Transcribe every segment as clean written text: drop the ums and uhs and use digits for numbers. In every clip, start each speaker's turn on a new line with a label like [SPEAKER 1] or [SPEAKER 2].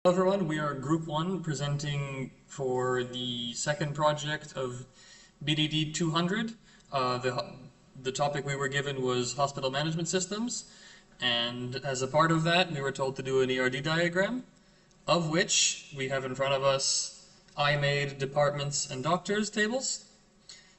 [SPEAKER 1] Hello everyone, we are Group 1 presenting for the second project of BDD200. The topic we were given was hospital management systems, and as a part of that we were told to do an ERD diagram, of which we have in front of us I made departments and doctors tables.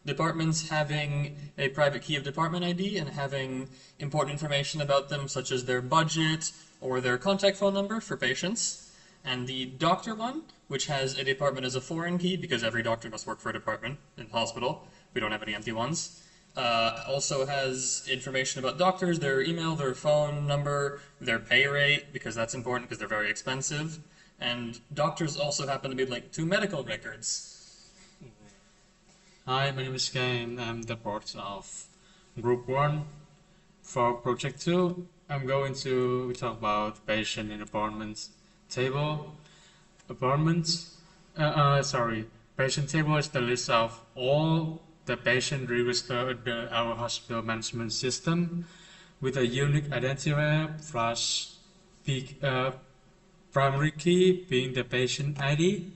[SPEAKER 1] Departments having a private key of department ID and having important information about them such as their budget or their contact phone number for patients. And the doctor one, which has a department as a foreign key, because every doctor must work for a department in hospital. We don't have any empty ones. Also has information about doctors, their email, their phone number, their pay rate, because that's important because they're very expensive. And doctors also happen to be linked to medical records.
[SPEAKER 2] Hi, my name is Kay and I'm the part of Group 1. For Project 2, I'm going to talk about patient in apartments table. Patient table is the list of all the patient registered in our hospital management system with a unique identifier primary key being the patient ID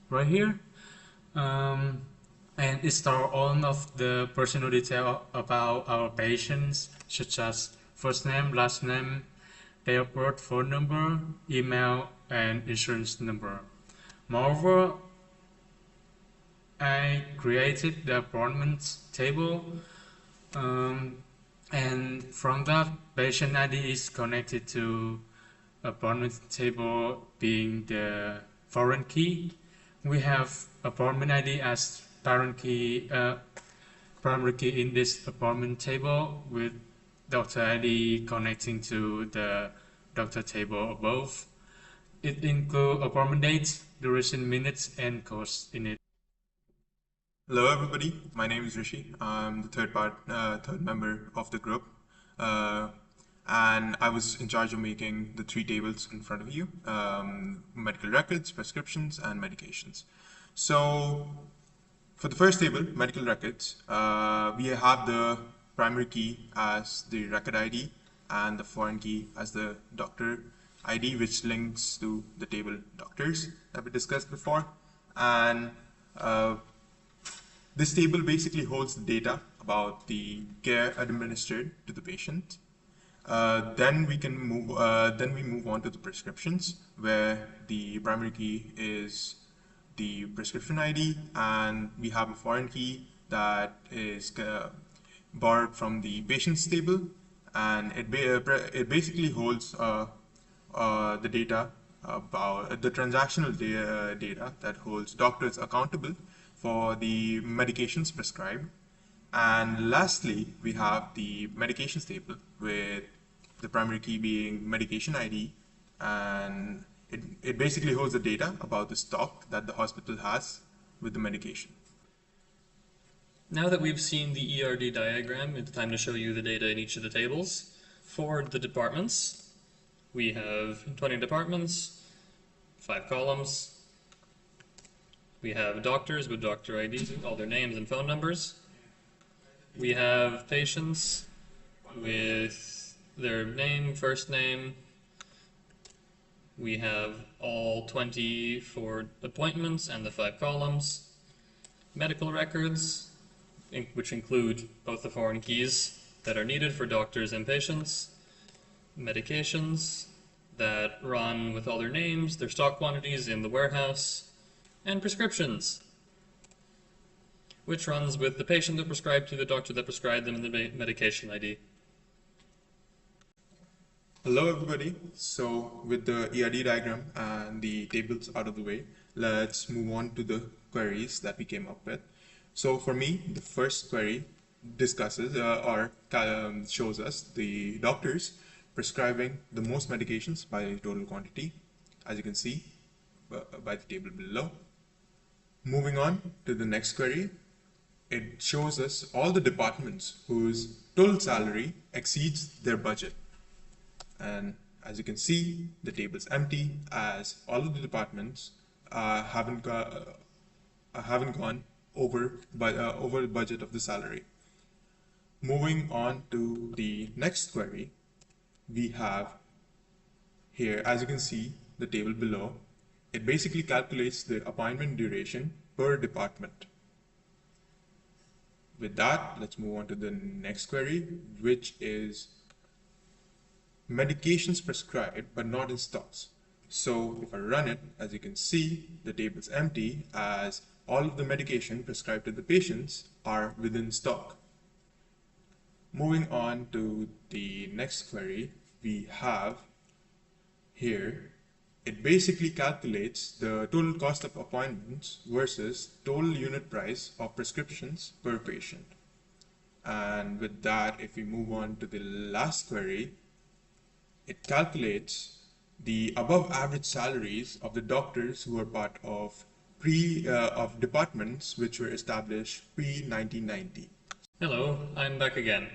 [SPEAKER 2] right here. And it stores all of the personal detail about our patients, such as first name, last name, date of birth, phone number, email, and insurance number. Moreover, I created the appointments table, and from that, patient ID is connected to appointment table being the foreign key. We have appointment ID as primary key in this appointment table with doctor ID connecting to the doctor table above. It includes appointment dates, duration minutes, and cost in it.
[SPEAKER 3] Hello everybody, my name is Rishi. I'm the third member of the group. And I was in charge of making the three tables in front of you, medical records, prescriptions, and medications. So for the first table, medical records, we have the primary key as the record ID and the foreign key as the doctor ID, which links to the table doctors that we discussed before. And this table basically holds the data about the care administered to the patient. Then we move on to the prescriptions, where the primary key is the prescription ID, and we have a foreign key that is borrowed from the patient's table, and it basically holds the data about the transactional data that holds doctors accountable for the medications prescribed. And lastly, we have the medications table with the primary key being medication ID, and it basically holds the data about the stock that the hospital has with the medication.
[SPEAKER 1] Now that we've seen the ERD diagram, it's time to show you the data in each of the tables. For the departments, we have 20 departments, 5 columns. We have doctors with doctor IDs, all their names and phone numbers. We have patients with their name, first name. We have all 20 for appointments and the 5 columns. Medical records, which include both the foreign keys that are needed for doctors and patients. Medications that run with all their names, their stock quantities in the warehouse. And prescriptions, which runs with the patient that prescribed to the doctor that prescribed them in the medication ID.
[SPEAKER 3] Hello everybody. So with the ERD diagram and the tables out of the way, let's move on to the queries that we came up with. So for me, the first query discusses shows us the doctors prescribing the most medications by total quantity, as you can see by the table below. Moving on to the next query, it shows us all the departments whose total salary exceeds their budget. And as you can see, the table is empty as all of the departments haven't gone over the budget of the salary. Moving on to the next query, we have here, as you can see, the table below, It basically calculates the appointment duration per department. With that, let's move on to the next query, which is medications prescribed but not in stocks. So if I run it, as you can see, the table is empty as all of the medication prescribed to the patients are within stock. Moving on to the next query, we have here, it basically calculates the total cost of appointments versus total unit price of prescriptions per patient. And with that, if we move on to the last query, it calculates the above average salaries of the doctors who are part of of departments which were established pre 1990.
[SPEAKER 1] Hello, I'm back again.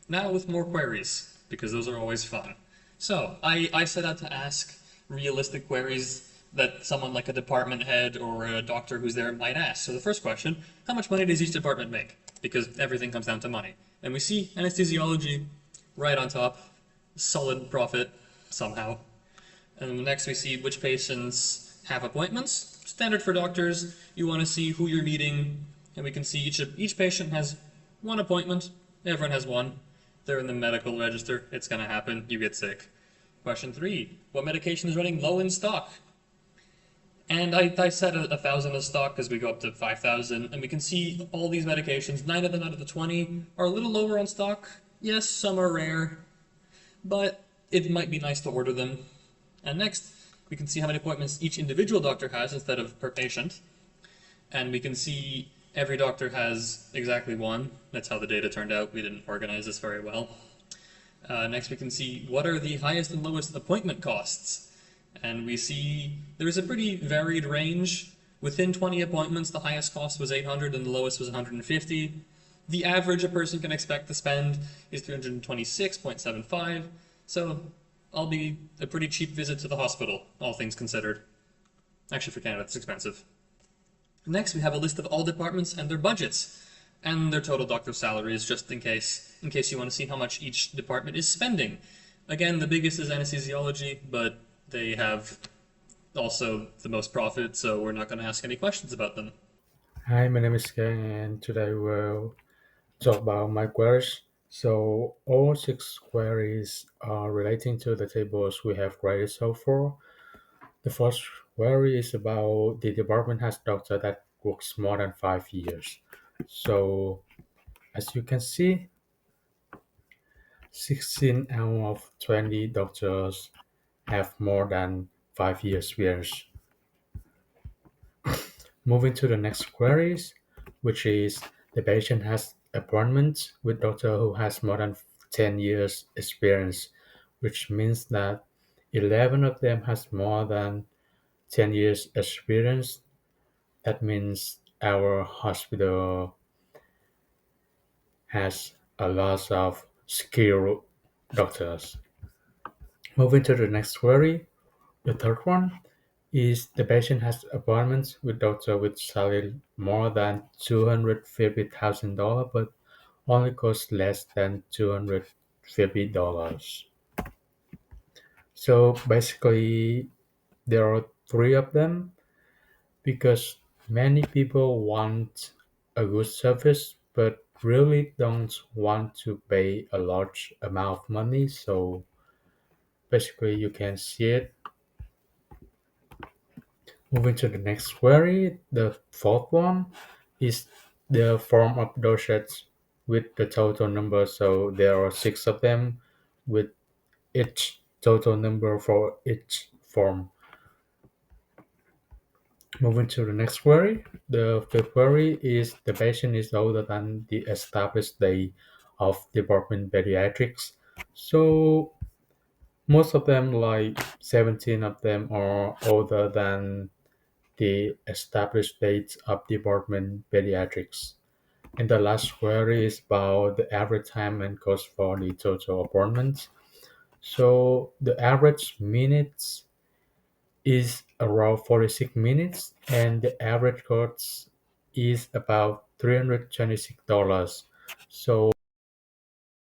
[SPEAKER 1] Now with more queries, because those are always fun. So, I set out to ask realistic queries that someone like a department head or a doctor who's there might ask. So the first question, how much money does each department make? Because everything comes down to money. And we see anesthesiology right on top, solid profit somehow. And next we see which patients have appointments. Standard for doctors, you want to see who you're meeting, and we can see each patient has one appointment. Everyone has one. They're in the medical register. It's going to happen. You get sick. Question 3. What medication is running low in stock? And I set 1,000 as stock because we go up to 5,000, and we can see all these medications, 9 of them out of the 20, are a little lower on stock. Yes, some are rare, but it might be nice to order them. And next, we can see how many appointments each individual doctor has instead of per patient. And we can see every doctor has exactly one. That's how the data turned out. We didn't organize this very well. Next, we can see what are the highest and lowest appointment costs. And we see there's a pretty varied range. Within 20 appointments, the highest cost was 800 and the lowest was 150. The average a person can expect to spend is 326.75. So I'll be a pretty cheap visit to the hospital, all things considered. Actually, for Canada, it's expensive. Next, we have a list of all departments and their budgets, and their total doctor salaries, just in case you want to see how much each department is spending. Again, the biggest is anesthesiology, but they have also the most profit, so we're not going to ask any questions about them.
[SPEAKER 4] Hi, my name is Ken, and today we'll talk about my queries. So all six queries are relating to the tables we have created so far. The first query is about the department has doctor that works more than 5 years. So as you can see, 16 out of 20 doctors have more than 5 years experience. Moving to the next queries, which is the patient has appointments with doctor who has more than 10 years experience, which means that 11 of them has more than 10 years experience. That means our hospital has a lot of skilled doctors. Moving to the next query, the third one is the patient has appointments with doctor with salary more than $250,000 but only costs less than $250. So basically, there are three of them because many people want a good service but really don't want to pay a large amount of money. So basically, you can see it. Moving to the next query, the fourth one is the form of doshets with the total number. So there are six of them with each total number for each form. Moving to the next query, the fifth query is the patient is older than the established date of department pediatrics. So most of them, like 17 of them, are older than the established dates of department pediatrics. And the last query is about the average time and cost for the total appointments. So the average minutes is around 46 minutes and the average cost is about $326. So